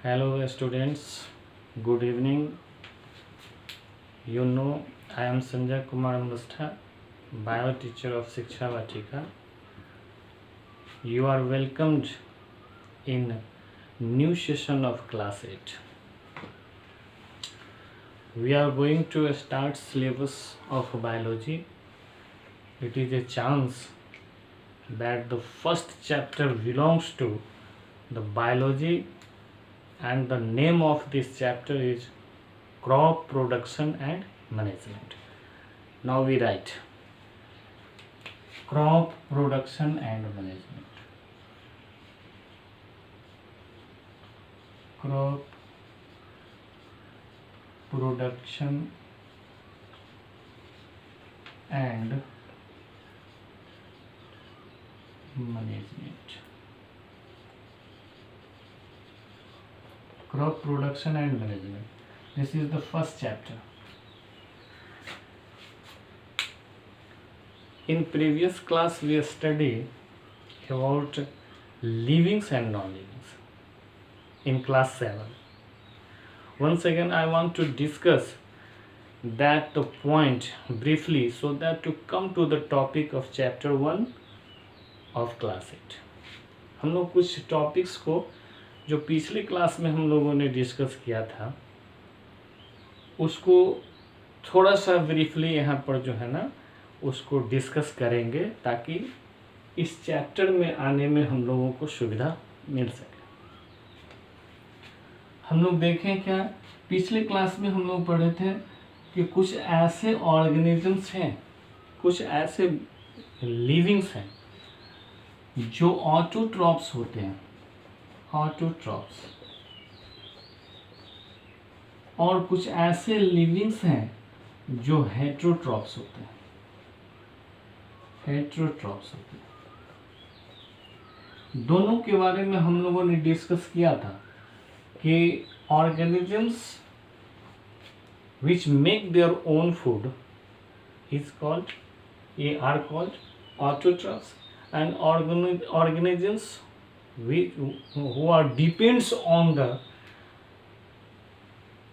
Hello students, good evening. You know I am Sanjay Kumar Mustha, bio teacher of Shiksha Vatika. You are welcomed in new session of class 8. We are going to start syllabus of biology. It is a chance that the first chapter belongs to the biology, and the name of this chapter is crop production and management. Now we write crop production and management. Crop production and management. Crop production and management. This is the first chapter. In previous class we studied about livings and non-livings in class 7. Once again I want to discuss that point briefly so that to come to the topic of chapter 1 of class 8. हम लोग कुछ topics को जो पिछली class में हम लोगों ने डिस्कस किया था उसको थोड़ा सा ब्रीफली यहाँ पर जो है ना उसको डिस्कस करेंगे ताकि इस चैप्टर में आने में हम लोगों को सुविधा मिल सके। हम लोग देखें क्या पिछले क्लास में हम लोग पढ़े थे कि कुछ ऐसे ऑर्गेनिजम्स हैं, कुछ ऐसे लिविंग्स हैं जो ऑटोट्रॉप्स होते हैं, ऑटोट्रॉप्स, और कुछ ऐसे लिविंग्स हैं जो हेट्रोट्रॉप्स होते हैं, हेट्रोट्रॉप्स होते हैं। दोनों के बारे में हम लोगों ने डिस्कस किया था कि organisms which make their own food is called are called autotrophs, and organisms who are depends on the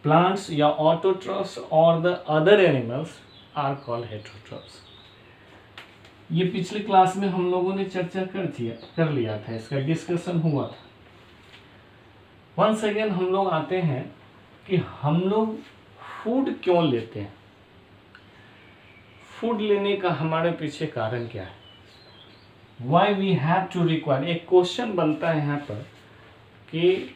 plants या autotrophs or the other animals are called heterotrophs. ये पिछली क्लास में हम लोगों ने चर्चा कर लिया था, इसका डिस्कशन हुआ था। वंस अगेन हम लोग आते हैं कि हम लोग फूड क्यों लेते हैं, फूड लेने का हमारे पीछे कारण क्या है, why we have to require. एक क्वेश्चन बनता है यहाँ पर कि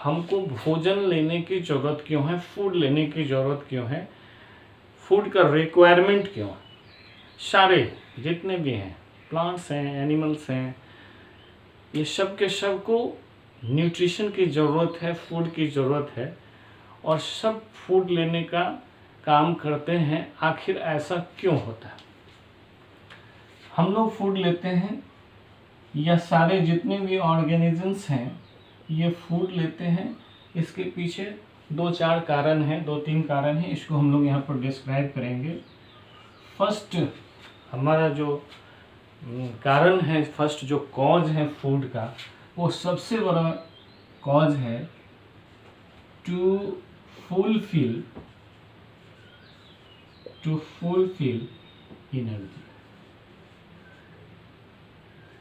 हमको भोजन लेने की जरूरत क्यों है, फूड लेने की जरूरत क्यों है, फूड का रिक्वायरमेंट क्यों है। सारे जितने भी हैं, प्लांट्स हैं, एनिमल्स हैं, ये सब के सब को न्यूट्रिशन की ज़रूरत है, फूड की ज़रूरत है, और सब फूड लेने का काम करते हैं। आखिर ऐसा क्यों होता है? हम लोग फूड लेते हैं या सारे जितने भी ऑर्गेनिजम्स हैं ये फूड लेते हैं, इसके पीछे 2-4 कारण हैं, 2-3 कारण हैं, इसको हम लोग यहाँ पर डिस्क्राइब करेंगे। फर्स्ट हमारा जो कारण है, फर्स्ट जो कॉज है फूड का, वो सबसे बड़ा कॉज है टू फुलफिल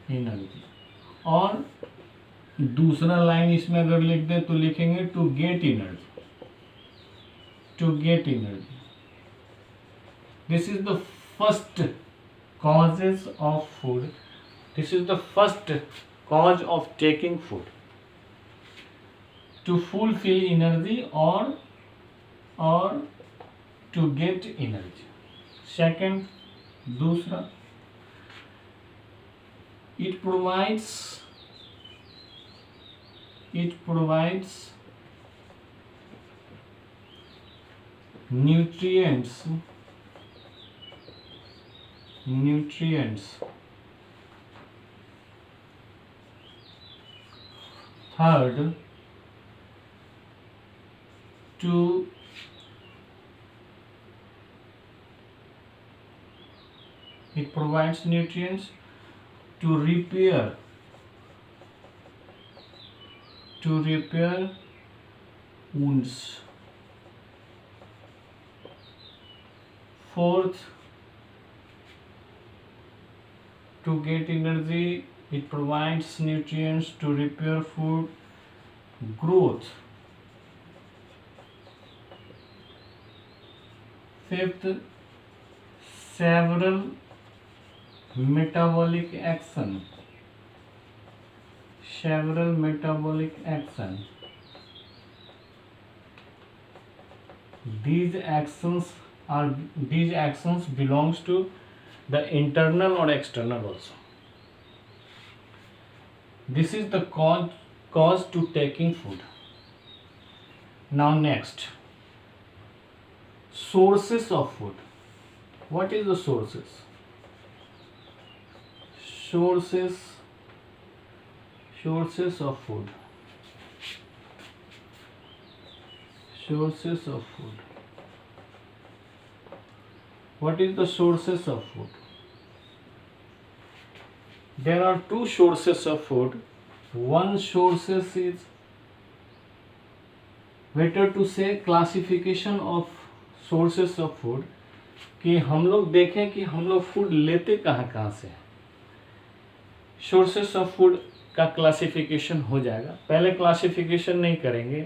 एनर्जी। और दूसरा लाइन इसमें अगर लिख दे तो लिखेंगे to get energy. This is the first causes of food. This is the first cause of taking food, to fulfill energy or to get energy. Second, दूसरा, it provides nutrients. Third, it provides nutrients to repair to repair wounds. Fourth, to get energy, it provides nutrients to repair food growth. Fifth, several metabolic action. Several metabolic action. These actions belongs to the internal or external also. This is the cause to taking food. Now next, sources of food. What is the sources? Sources of food. Sources of food. What is the sources of food? There are two sources of food. One sources is, better to say, classification of sources of food, कि हम लोग देखें कि हम लोग food लेते कहाँ से हैं. सोर्सेस ऑफ फूड का क्लासिफिकेशन हो जाएगा. पहले क्लासिफिकेशन नहीं करेंगे,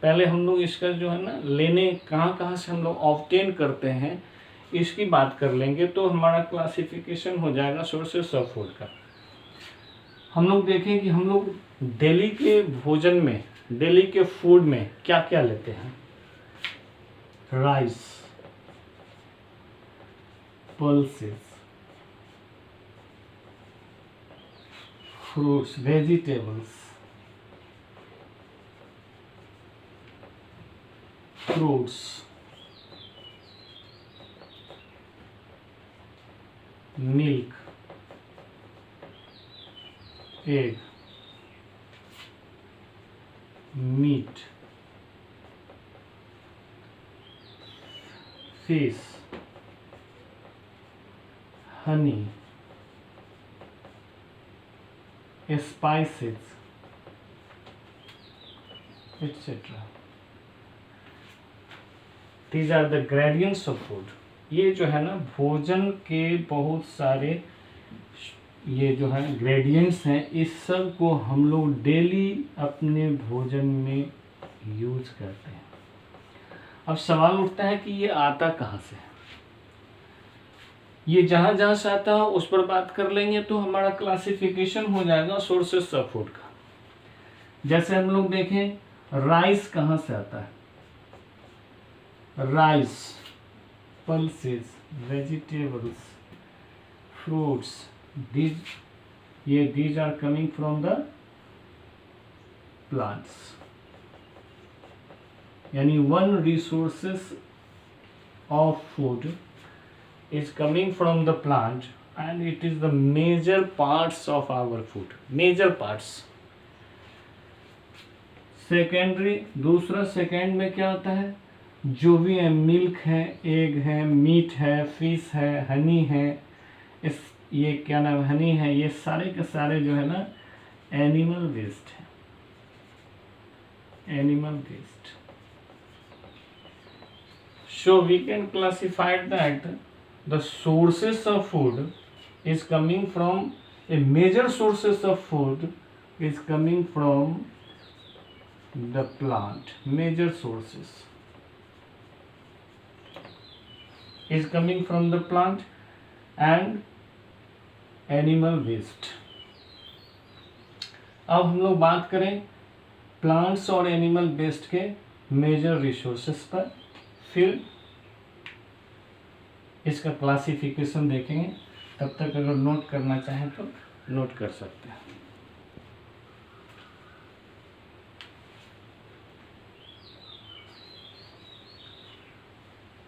पहले हम लोग इसका जो है ना लेने कहाँ से हम लोग ऑब्टेन करते हैं इसकी बात कर लेंगे, तो हमारा क्लासिफिकेशन हो जाएगा सोर्सेस ऑफ फूड का. हम लोग देखें कि हम लोग डेली के भोजन में, डेली के फूड में क्या क्या लेते हैं. Rice, pulses, fruits, vegetables, fruits, milk, egg, meat, fish, honey, spices, etc. These are the gradients of food. ये जो है ना भोजन के बहुत सारे ये जो है ग्रेडियंट्स हैं, इस सब को हम लोग डेली अपने भोजन में यूज करते हैं. अब सवाल उठता है कि ये आता कहाँ से है. ये जहाँ से आता है उस पर बात कर लेंगे तो हमारा क्लासिफिकेशन हो जाएगा सोर्सेस ऑफ फूड का. जैसे हम लोग देखें राइस कहाँ से आता है. Rice, pulses, vegetables, fruits, these are coming from the plants. यानी one resources of food is coming from the plant and it is the major parts of our food. Major parts. Secondary, दूसरा second में क्या होता है, जो भी है milk है, एग है, मीट है, फिश है, हनी है, इस ये क्या नाम हनी है, ये सारे के सारे जो है ना एनिमल वेस्ट है. Animal waste. So we can classify that the sources of food is coming from, a major sources of food is coming from the plant. Major sources is coming from the plant and animal waste. अब हम लोग बात करें plants और animal waste के major resources पर, फिर इसका क्लासिफिकेशन देखेंगे. तब तक अगर नोट करना चाहें तो नोट कर सकते हैं.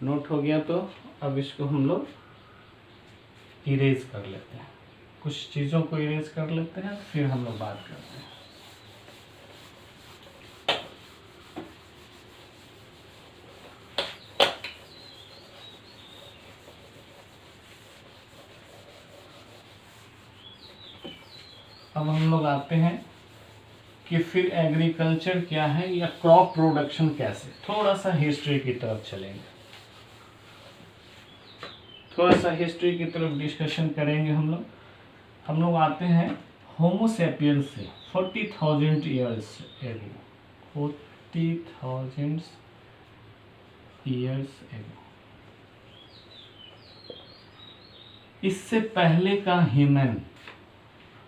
नोट हो गया तो अब इसको हम लोग इरेज कर लेते हैं. कुछ चीज़ों को इरेज कर लेते हैं, फिर हम लोग बात करते हैं. अब हम लोग आते हैं कि फिर एग्रीकल्चर क्या है या क्रॉप प्रोडक्शन कैसे, थोड़ा सा हिस्ट्री की तरफ चलेंगे, थोड़ा सा हिस्ट्री की तरफ डिस्कशन करेंगे हम लोग आते हैं होमो सेपियंस से 40,000 ईयर्स एगो, 40,000 ईयर्स एगो। इससे पहले का ह्यूमन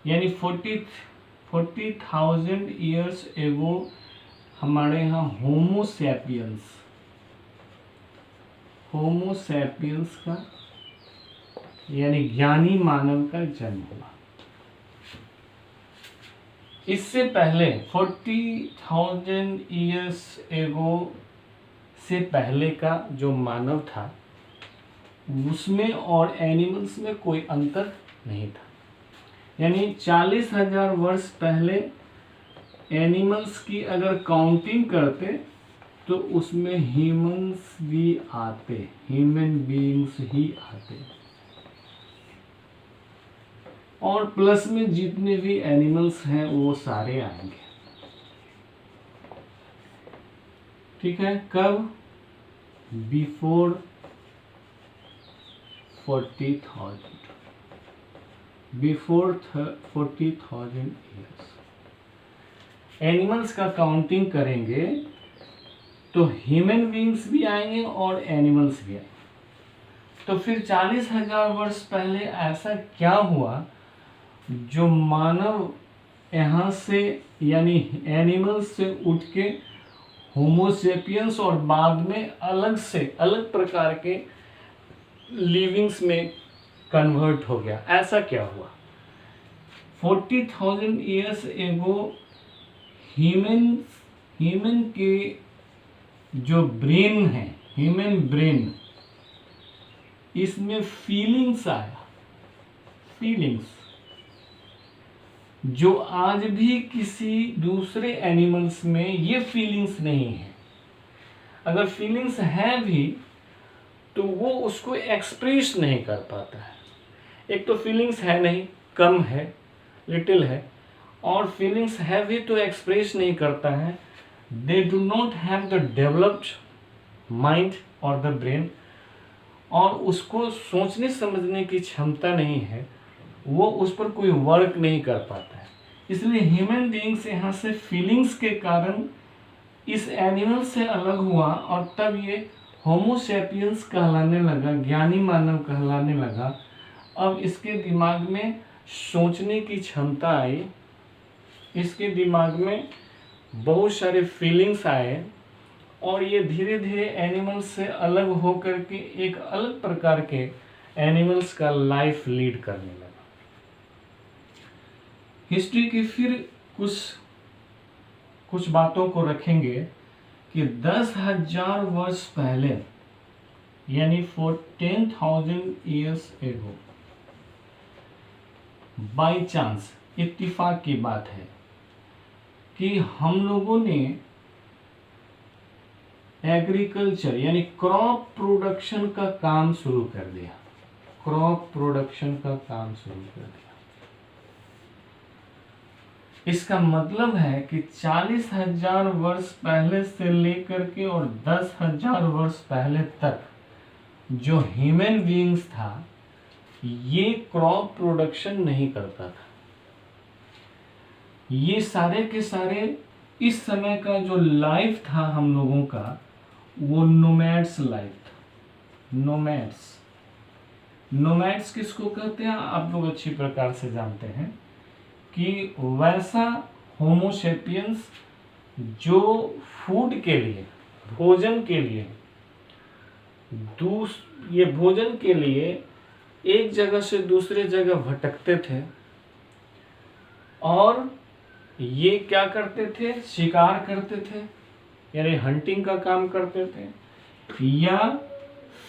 यानी 40,000 ईयर्स एगो हमारे यहाँ होमो सैपियंस का यानी ज्ञानी मानव का जन्म हुआ। इससे पहले 40,000 ईयर्स एगो से पहले का जो मानव था उसमें और एनिमल्स में कोई अंतर नहीं था। यानी 40,000 वर्ष पहले एनिमल्स की अगर काउंटिंग करते तो उसमें ह्यूमंस भी आते, ह्यूमन बीइंग्स ही आते, और प्लस में जितने भी एनिमल्स हैं वो सारे आएंगे। ठीक है, कब? बिफोर 40,000 ईयर्स एनिमल्स का काउंटिंग करेंगे तो ह्यूमन बीइंग्स भी आएंगे और एनिमल्स भी आएंगे। तो फिर 40,000 वर्ष पहले ऐसा क्या हुआ जो मानव यहाँ से यानी एनिमल्स से उठ के होमो सेपियंस और बाद में अलग प्रकार के लिविंग्स में कन्वर्ट हो गया? ऐसा क्या हुआ? 40,000 ईयर्स एगो ह्यूमन के जो ब्रेन है, ह्यूमन ब्रेन, इसमें फीलिंग्स आया, फीलिंग्स जो आज भी किसी दूसरे एनिमल्स में ये फीलिंग्स नहीं है। अगर फीलिंग्स है भी तो वो उसको एक्सप्रेस नहीं कर पाता है। एक तो फीलिंग्स है नहीं, कम है, लिटिल है, और फीलिंग्स है भी तो एक्सप्रेस नहीं करता है। They do not have the developed mind और द ब्रेन, और उसको सोचने समझने की क्षमता नहीं है, वो उस पर कोई वर्क नहीं कर पाता है। इसलिए ह्यूमन बीइंग्स यहाँ से फीलिंग्स के कारण इस एनिमल से अलग हुआ और तब ये होमो सैपियंस कहलाने लगा, ज्ञानी मानव कहलाने लगा। अब इसके दिमाग में सोचने की क्षमता आई, इसके दिमाग में बहुत सारे फीलिंग्स आए, और ये धीरे धीरे एनिमल्स से अलग होकर के एक अलग प्रकार के एनिमल्स का लाइफ लीड करने लगा। हिस्ट्री की फिर कुछ बातों को रखेंगे कि 10,000 वर्ष पहले यानी 10,000 ईयर्स एगो बाय चांस, इत्तेफाक की बात है कि हम लोगों ने एग्रीकल्चर यानी क्रॉप प्रोडक्शन का काम शुरू कर दिया, क्रॉप प्रोडक्शन का काम शुरू कर दिया। इसका मतलब है कि 40,000 वर्ष पहले से लेकर के और 10,000 वर्ष पहले तक जो ह्यूमन बीइंग्स था ये क्रॉप प्रोडक्शन नहीं करता था। ये सारे के सारे इस समय का जो लाइफ था हम लोगों का वो नोमैड्स लाइफ था। नोमैड्स किसको कहते हैं आप लोग अच्छी प्रकार से जानते हैं कि वैसा होमो सैपियंस जो फूड के लिए, भोजन के लिए, ये भोजन के लिए एक जगह से दूसरे जगह भटकते थे, और ये क्या करते थे? शिकार करते थे यानी हंटिंग का काम करते थे, या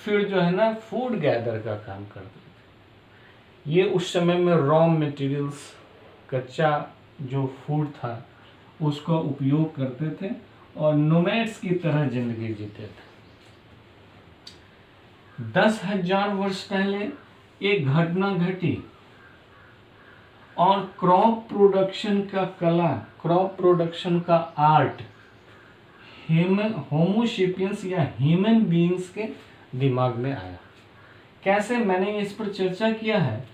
फिर जो है ना फूड गैदर का काम करते थे। ये उस समय में रॉ मटेरियल्स, कच्चा जो फूड था उसका उपयोग करते थे और नोमैड्स की तरह जिंदगी जीते थे। 10,000 वर्ष पहले एक घटना घटी और क्रॉप प्रोडक्शन का कला, क्रॉप प्रोडक्शन का आर्ट होमोसेपियंस या ह्यूमन बीइंग्स के दिमाग में आया। कैसे? मैंने इस पर चर्चा किया है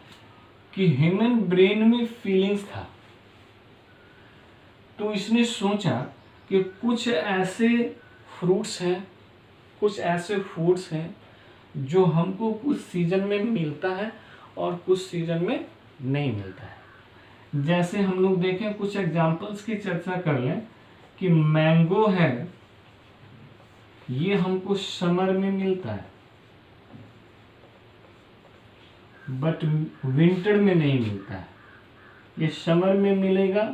कि ह्यूमन ब्रेन में फीलिंग्स था, तो इसने सोचा कि कुछ ऐसे फ्रूट्स हैं, कुछ ऐसे फूड्स हैं जो हमको कुछ सीजन में मिलता है और कुछ सीजन में नहीं मिलता है। जैसे हम लोग देखें, कुछ एग्जांपल्स की चर्चा कर लें कि मैंगो है, ये हमको समर में मिलता है बट विंटर में नहीं मिलता है। ये समर में मिलेगा,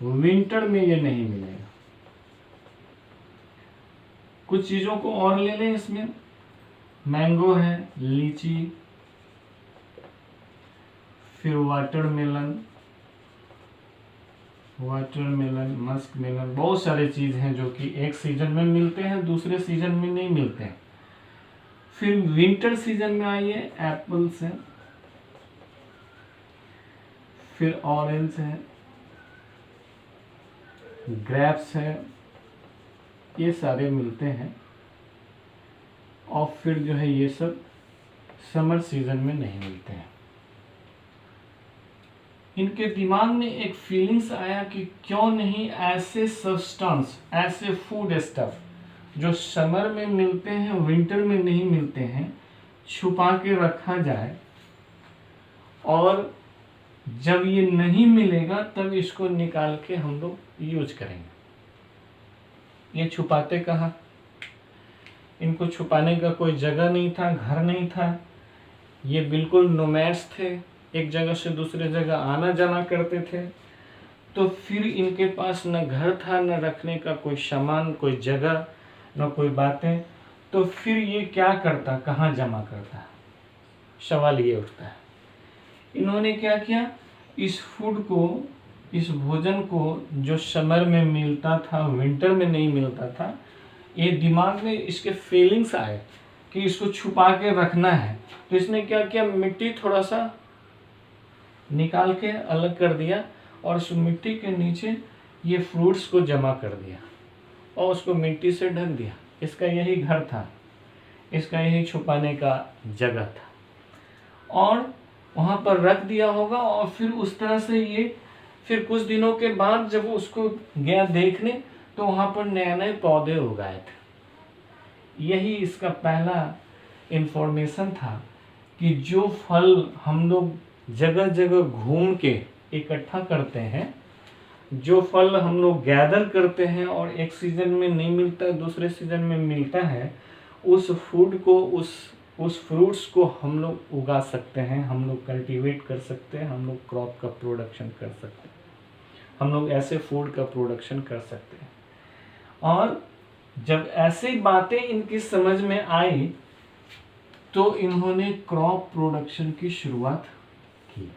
विंटर में ये नहीं मिलेगा। कुछ चीजों को और ले लें इसमें, मैंगो है, लीची, फिर वाटरमेलन, मस्क मेलन, बहुत सारे चीज हैं जो कि एक सीजन में मिलते हैं, दूसरे सीजन में नहीं मिलते हैं। फिर विंटर सीजन में आइए, एप्पल्स है, फिर ऑरेंज है, ग्रेप्स है, ये सारे मिलते हैं। और फिर जो है ये सब समर सीजन में नहीं मिलते हैं। इनके दिमाग में एक फीलिंग्स आया कि क्यों नहीं ऐसे सब्सटेंस, ऐसे फूड स्टफ जो समर में मिलते हैं, विंटर में नहीं मिलते हैं, छुपा के रखा जाए, और जब ये नहीं मिलेगा तब इसको निकाल के हम लोग यूज करेंगे। ये छुपाते कहाँ? इनको छुपाने का कोई जगह नहीं था, घर नहीं था। ये बिल्कुल नोमैड्स थे, एक जगह से दूसरे जगह आना जाना करते थे। तो फिर इनके पास न घर था, न रखने का कोई सामान, कोई जगह, न कोई बातें। तो फिर ये क्या करता, कहाँ जमा करता? सवाल ये उठता है। इन्होंने क्या किया, इस फूड को, इस भोजन को जो समर में मिलता था, विंटर में नहीं मिलता था, ये दिमाग में इसके फीलिंग्स आए कि इसको छुपा के रखना है। तो इसने क्या किया, मिट्टी थोड़ा सा निकाल के अलग कर दिया और उस मिट्टी के नीचे ये फ्रूट्स को जमा कर दिया और उसको मिट्टी से ढक दिया। इसका यही घर था, इसका यही छुपाने का जगह था, और वहाँ पर रख दिया होगा। और फिर उस तरह से ये, फिर कुछ दिनों के बाद जब उसको गया देखने, तो वहाँ पर नए नए पौधे उगाए थे। यही इसका पहला इंफॉर्मेशन था कि जो फल हम लोग जगह जगह घूम के इकट्ठा करते हैं, जो फल हम लोग गैदर करते हैं और एक सीजन में नहीं मिलता, दूसरे सीजन में मिलता है, उस फूड को, उस फ्रूट्स को हम लोग उगा सकते हैं, हम लोग कल्टीवेट कर सकते हैं, हम लोग क्रॉप का प्रोडक्शन कर सकते हैं, हम लोग ऐसे फूड का प्रोडक्शन कर सकते हैं। और जब ऐसी बातें इनकी समझ में आई तो इन्होंने क्रॉप प्रोडक्शन की शुरुआत की,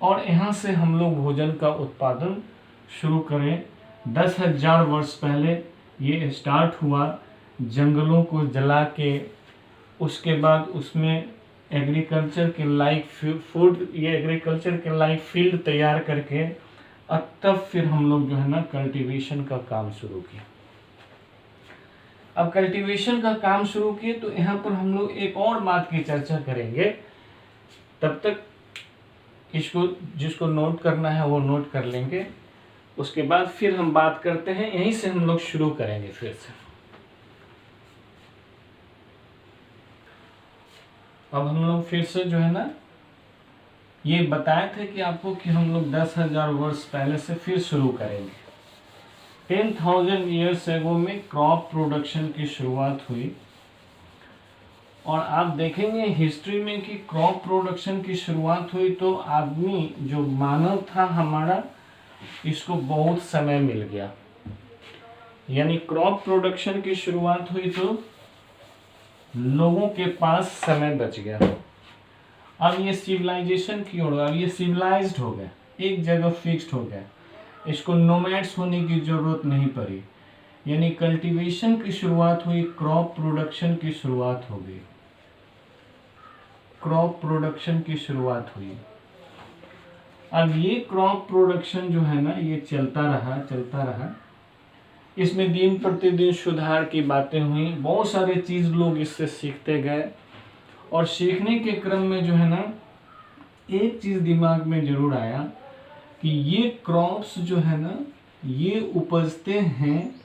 और यहाँ से हम लोग भोजन का उत्पादन शुरू करें। 10,000 वर्ष पहले ये स्टार्ट हुआ, जंगलों को जला के, उसके बाद उसमें एग्रीकल्चर के लाइक फूड, ये एग्रीकल्चर के लाइक फील्ड तैयार करके, और तब फिर हम लोग जो है ना कल्टीवेशन का काम शुरू किया। अब कल्टीवेशन का काम शुरू किए तो यहाँ पर हम लोग एक और बात की चर्चा करेंगे। तब तक इसको, जिसको नोट करना है वो नोट कर लेंगे। उसके बाद फिर हम बात करते हैं, यहीं से हम लोग शुरू करेंगे फिर से। अब हम लोग फिर से जो है ना, ये बताए थे कि आपको कि हम लोग 10,000 वर्ष पहले से फिर शुरू करेंगे। 10,000 ईयर्स एगो में क्रॉप प्रोडक्शन की शुरुआत हुई, और आप देखेंगे हिस्ट्री में कि क्रॉप प्रोडक्शन की शुरुआत हुई तो आदमी, जो मानव था हमारा, इसको बहुत समय मिल गया। यानी क्रॉप प्रोडक्शन की शुरुआत हुई तो लोगों के पास समय बच गया। अब ये सिविलाइजेशन की ओर, अब ये सिविलाइज्ड हो गए, एक जगह फिक्स्ड हो गया, इसको नोमैड्स होने की जरूरत नहीं पड़ी। यानी कल्टीवेशन की शुरुआत हुई, क्रॉप प्रोडक्शन की शुरुआत हो गई, क्रॉप प्रोडक्शन की शुरुआत हुई। अब ये क्रॉप प्रोडक्शन जो है ना, ये चलता रहा। इसमें दिन प्रतिदिन सुधार की बातें हुई, बहुत सारे चीज लोग इससे सीखते गए। और सीखने के क्रम में जो है ना, एक चीज दिमाग में जरूर आया कि ये क्रॉप्स जो है ना, ये उपजते हैं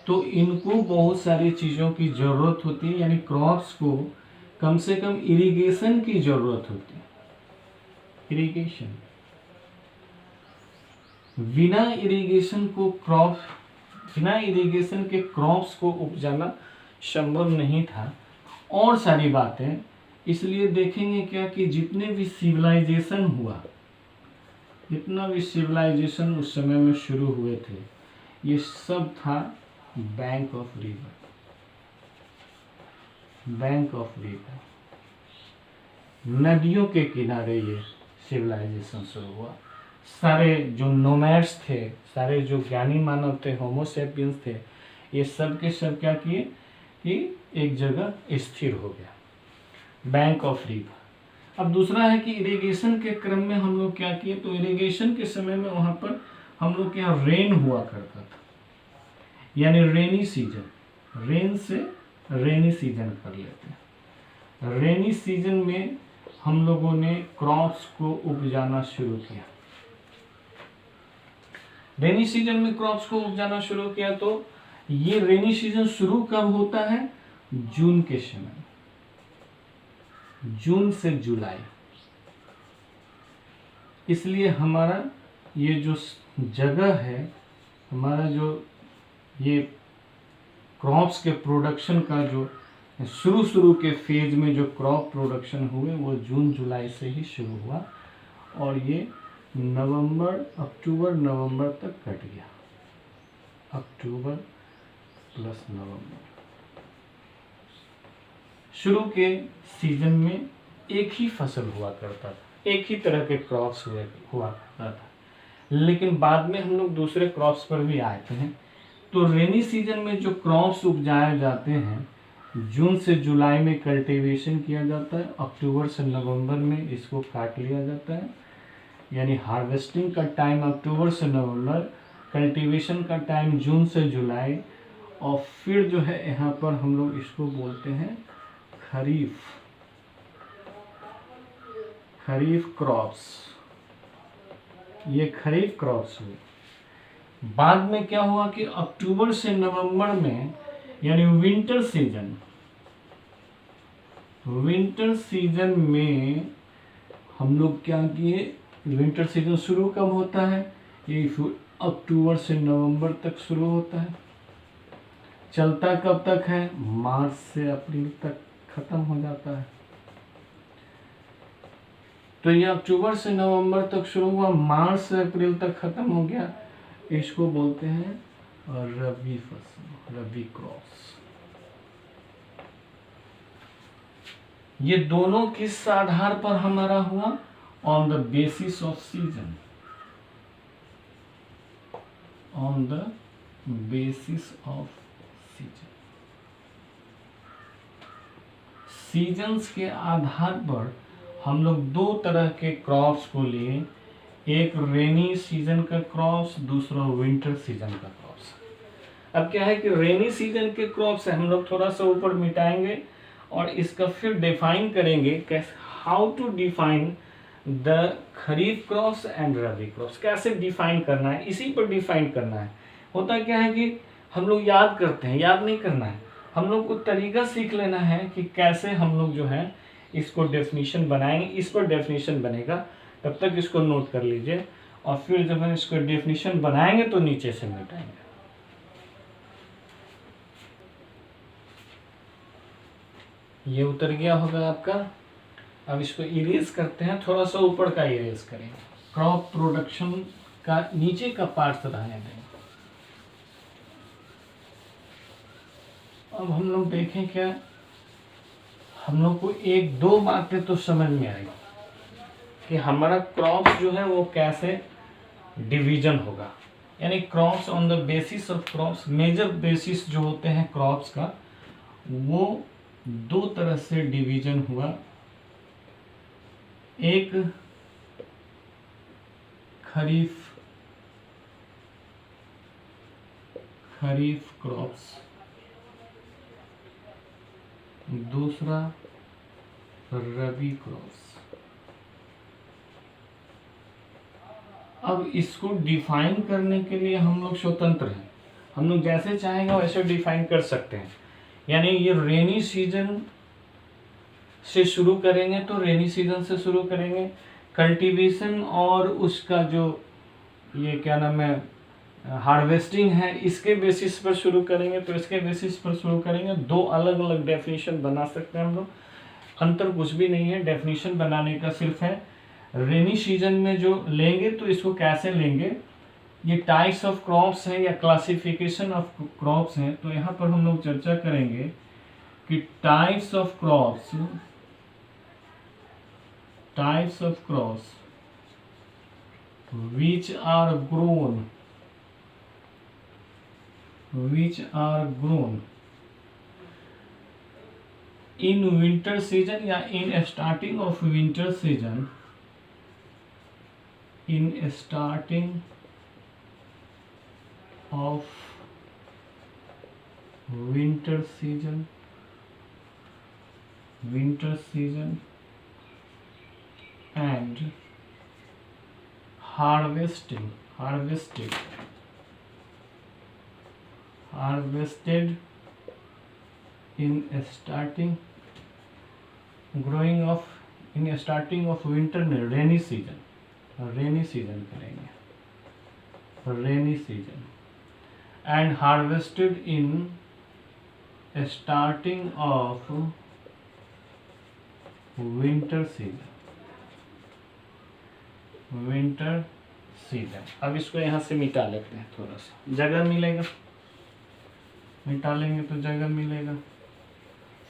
तो इनको बहुत सारी चीज़ों की ज़रूरत होती है, यानी क्रॉप्स को कम से कम इरिगेशन की ज़रूरत होती है। इरिगेशन, बिना इरिगेशन के क्रॉप्स को उपजाना संभव नहीं था, और सारी बातें। इसलिए देखेंगे क्या कि जितने भी सिविलाइजेशन हुआ, जितना भी सिविलाइजेशन उस समय में शुरू हुए थे, ये सब था बैंक ऑफ रिवर। नदियों के किनारे ये सिविलाइजेशन शुरू हुआ। सारे जो नोमैड्स थे, सारे जो ज्ञानी मानव थे, होमोसेपियंस थे, ये सब के सब क्या किए कि एक जगह स्थिर हो गया, बैंक ऑफ रिवर। अब दूसरा है कि इरिगेशन के क्रम में हम लोग क्या किए, तो इरिगेशन के समय में वहाँ पर हम लोग के यहाँ रेन हुआ करता था, यानी रेनी सीजन। रेन से रेनी सीजन कर लेते हैं। रेनी सीजन में हम लोगों ने क्रॉप्स को उपजाना शुरू किया। रेनी सीजन में क्रॉप्स को उपजाना शुरू किया, तो ये रेनी सीजन शुरू कब होता है? जून के समय, जून से जुलाई। इसलिए हमारा ये जो जगह है, हमारा जो ये क्रॉप्स के प्रोडक्शन का जो शुरू के फेज में जो क्रॉप प्रोडक्शन हुए, वो जून जुलाई से ही शुरू हुआ, और ये अक्टूबर नवंबर तक कट गया। अक्टूबर प्लस नवंबर। शुरू के सीजन में एक ही फसल हुआ करता था, एक ही तरह के क्रॉप्स हुआ करता था, लेकिन बाद में हम लोग दूसरे क्रॉप्स पर भी आए थे। तो रेनी सीजन में जो क्रॉप्स उपजाए जाते हैं, जून से जुलाई में कल्टीवेशन किया जाता है, अक्टूबर से नवंबर में इसको काट लिया जाता है, यानी हार्वेस्टिंग का टाइम अक्टूबर से नवंबर, कल्टीवेशन का टाइम जून से जुलाई, और फिर जो है यहाँ पर हम लोग इसको बोलते हैं खरीफ क्रॉप्स। ये खरीफ क्रॉप्स हुए। बाद में क्या हुआ कि अक्टूबर से नवंबर में, यानी विंटर सीजन में हम लोग क्या किए, विंटर सीजन शुरू कब होता है? ये अक्टूबर से नवंबर तक शुरू होता है, चलता कब तक है? मार्च से अप्रैल तक खत्म हो जाता है। तो ये अक्टूबर से नवंबर तक शुरू हुआ, मार्च से अप्रैल तक खत्म हो गया। इसको बोलते हैं रबी फसल, रबी क्रॉप्स। ये दोनों किस आधार पर हमारा हुआ? On the basis off season. On the basis off season. Seasons के आधार पर हम लोग दो तरह के क्रॉप्स को लिए, एक रेनी सीजन का क्रॉप्स, दूसरा विंटर सीजन का क्रॉप्स। अब क्या है कि रेनी सीजन के क्रॉप्स हम लोग थोड़ा सा ऊपर मिटाएंगे और इसका फिर डिफाइन करेंगे, how to define the kharif crops and rabi crops. कैसे डिफाइन करना है, इसी पर डिफाइन करना है। होता क्या है कि हम लोग याद करते हैं, याद नहीं करना है, हम लोग को तरीका सीख लेना है कि कैसे हम लोग जो है इसको डेफिनेशन बनाएंगे। इस पर डेफिनेशन बनेगा, तब तक इसको नोट कर लीजिए, और फिर जब हम इसको डेफिनेशन बनाएंगे तो नीचे से मिटाएंगे। ये उतर गया होगा आपका। अब इसको इरेज करते हैं, थोड़ा सा ऊपर का इरेज करेंगे, क्रॉप प्रोडक्शन का नीचे का पार्ट रहने देंगे। अब हम लोग देखें क्या, हम लोग को एक दो बातें तो समझ में आएगी कि हमारा क्रॉप्स जो है वो कैसे डिवीजन होगा। यानी crops on the basis of crops, major basis जो होते हैं क्रॉप्स का, वो दो तरह से डिवीजन हुआ। एक खरीफ क्रॉप्स, दूसरा रबी क्रॉप्स। अब इसको डिफाइन करने के लिए हम लोग स्वतंत्र हैं, हम लोग जैसे चाहेंगे वैसे डिफाइन कर सकते हैं। यानी ये रेनी सीजन से शुरू करेंगे तो रेनी सीजन से शुरू करेंगे, कल्टीवेशन और उसका जो ये क्या नाम है हार्वेस्टिंग है इसके बेसिस पर शुरू करेंगे तो इसके बेसिस पर शुरू करेंगे। दो अलग अलग डेफिनेशन बना सकते हैं हम लोग, अंतर कुछ भी नहीं है, डेफिनेशन बनाने का सिर्फ है। रेनी सीजन में जो लेंगे तो इसको कैसे लेंगे, ये टाइप्स ऑफ क्रॉप्स हैं या क्लासिफिकेशन ऑफ क्रॉप्स हैं, तो यहाँ पर हम लोग चर्चा करेंगे कि types of crops which are grown in winter season या in starting of winter season, winter season and harvested in starting of winter में rainy season करेंगे, rainy season and harvested in starting of winter season। अब इसको यहाँ से मिटा लेते हैं, थोड़ा सा जगह मिलेगा, मिटा लेंगे तो जगह मिलेगा।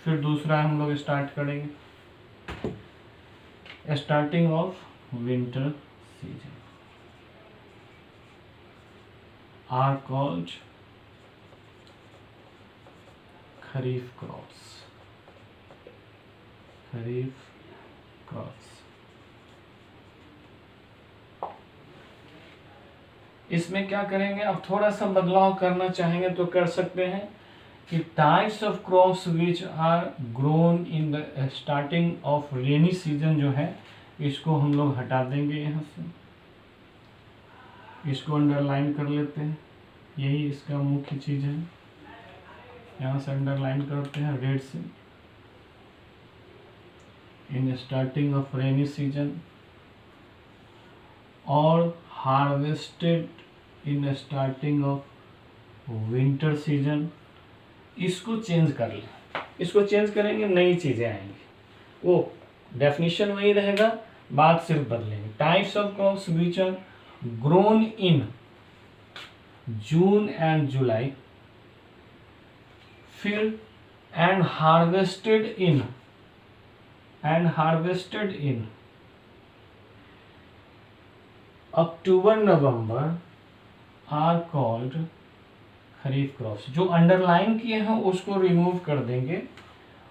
फिर दूसरा हम लोग स्टार्ट करेंगे, starting of winter season are called kharif crops. इसमें क्या करेंगे, अब थोड़ा सा बदलाव करना चाहेंगे तो कर सकते हैं कि types of crops which are grown in the starting of rainy season जो है इसको हम लोग हटा देंगे, यहाँ से इसको अंडरलाइन कर लेते हैं, यही इसका मुख्य चीज है। यहाँ से अंडरलाइन करते हैं रेड से, in starting of rainy season और harvested in starting of winter season. इसको चेंज कर लें, इसको चेंज करेंगे नई चीजें आएंगी, वो डेफिनेशन वही रहेगा, बात सिर्फ बदलेंगे। Types of crops which are grown in June and July, फिर and harvested in October November are called kharif crops. जो अंडरलाइन किए हैं उसको रिमूव कर देंगे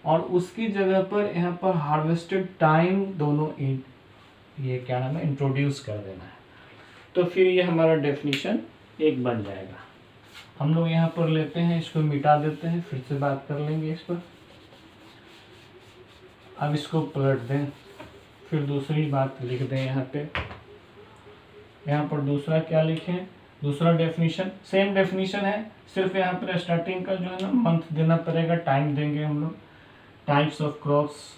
और उसकी जगह पर यहाँ पर हार्वेस्टेड टाइम दोनों ये क्या नाम है इंट्रोड्यूस कर देना है, तो फिर ये हमारा डेफिनेशन एक बन जाएगा। हम लोग यहाँ पर लेते हैं, इसको मिटा देते हैं, फिर से बात कर लेंगे इस पर। अब इसको पलट दें, फिर दूसरी बात लिख दें यहाँ पे। यहाँ पर दूसरा क्या लिखें, दूसरा डेफिनेशन सेम डेफिनेशन है, सिर्फ यहाँ पर स्टार्टिंग का जो है ना मंथ देना पड़ेगा, टाइम देंगे हम लोग। Types of crops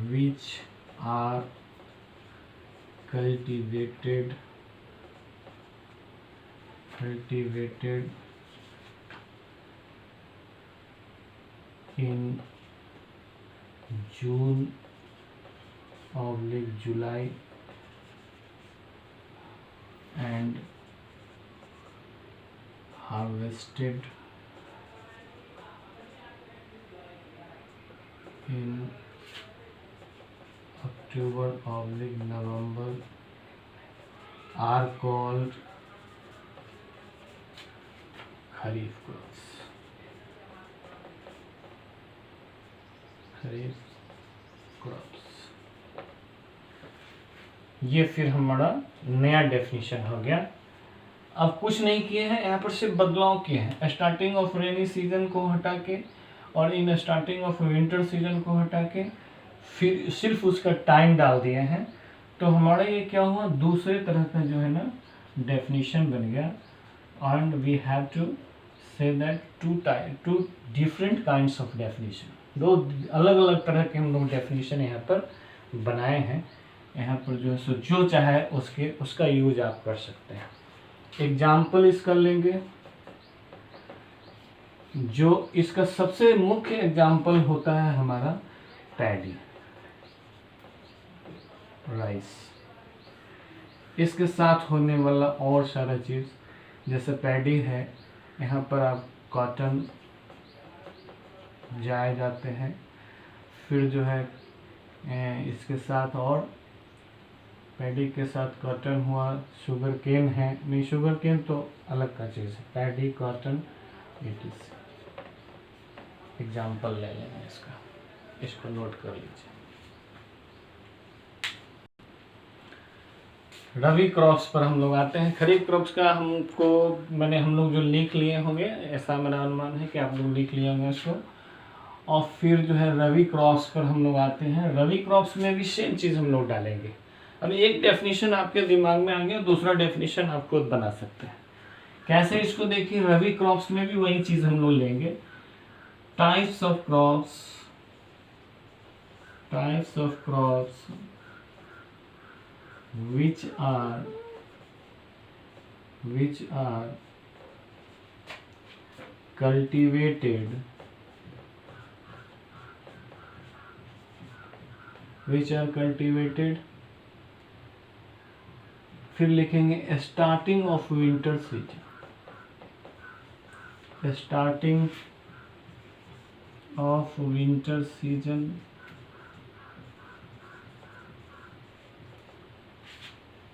which are cultivated in June / July and harvested in October / November are called kharif crops. Crops. ये फिर हमारा नया डेफिनेशन हो गया। अब कुछ नहीं किए हैं, यहाँ पर सिर्फ बदलाव किए हैं। स्टार्टिंग ऑफ रेनी सीजन को हटा के और इन स्टार्टिंग ऑफ विंटर सीजन को हटा के फिर सिर्फ उसका टाइम डाल दिए हैं। तो हमारा ये क्या हुआ, दूसरे तरह का जो है ना डेफिनेशन बन गया। And we have to say that two different kinds of definition, दो अलग अलग तरह के हम लोग डेफिनेशन यहाँ पर बनाए हैं। यहाँ पर जो है सो जो चाहे उसका यूज आप कर सकते हैं। एग्जाम्पल इसका लेंगे, जो इसका सबसे मुख्य एग्जाम्पल होता है हमारा पैडी, राइस। इसके साथ होने वाला और सारा चीज़, जैसे पैडी है, यहाँ पर आप कॉटन जाए जाते हैं, फिर जो है इसके साथ और पैडी के साथ कॉटन हुआ, शुगर केन है, नहीं शुगर केन तो अलग का चीज़ है, paddy cotton it is. Example ले लेंगे इसका, इसको नोट कर लीजिए। रबी क्रॉप्स पर हम लोग आते हैं। खरीफ क्रॉप्स का हम लोग जो लिख लिए होंगे, ऐसा मेरा अनुमान है कि आप लोग लिख लिए होंगे इसको। और फिर जो है रबी क्रॉप्स पर हम लोग आते हैं। रबी क्रॉप्स में भी सेम चीज़ हम लोग डालेंगे। अब एक डेफिनेशन आपके दिमाग में आ गया, दूसरा डेफिनेशन आप खुद बना सकते हैं। कैसे, इसको देखिए, रबी क्रॉप्स में भी वही चीज़ हम लोग लेंगे। Types of crops which are cultivated फिर लिखेंगे starting of winter season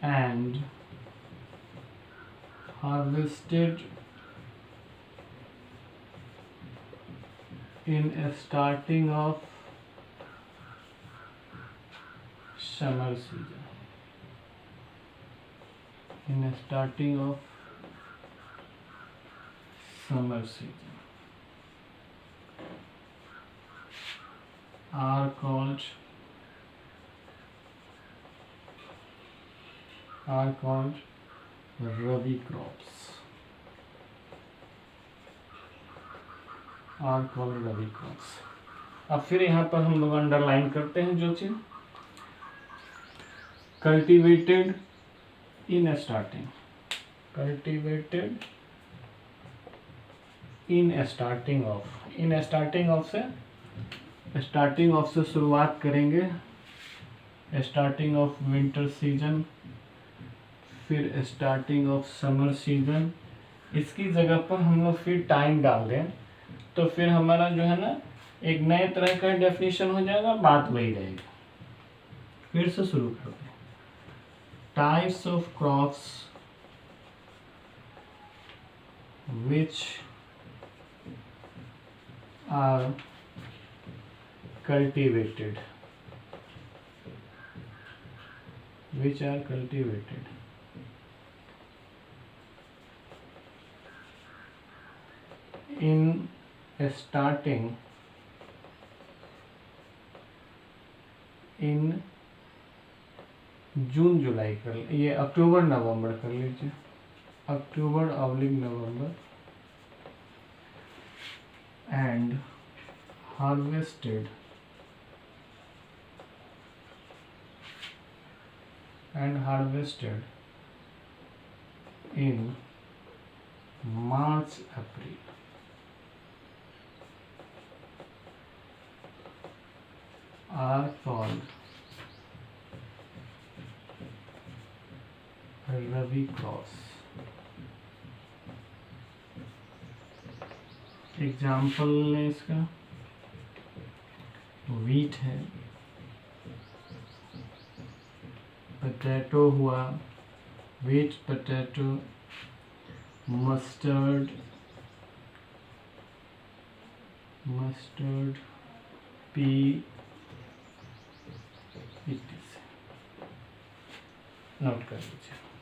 and harvested in a starting of summer season. Are called rabi crops. अब फिर यहाँ पर हम लोग अंडरलाइन करते हैं जो चीज, कल्टीवेटेड इन स्टार्टिंग ऑफ से शुरुआत करेंगे। स्टार्टिंग ऑफ विंटर सीजन, फिर स्टार्टिंग ऑफ समर सीजन। इसकी जगह पर हम लोग फिर टाइम डाल दें तो फिर हमारा जो है ना एक नए तरह का डेफिनेशन हो जाएगा, बात वही रहेगी। फिर से शुरू करते हैं। Types of crops which are cultivated in starting in June July कर, ये अक्टूबर नवंबर कर लीजिए, October November, and harvested in March/April. Are called rabi crops. Example है इसका, वीट है, पोटैटो हुआ, वीट, पोटैटो, मस्टर्ड, पी, इस डिश से नोट कर लीजिए।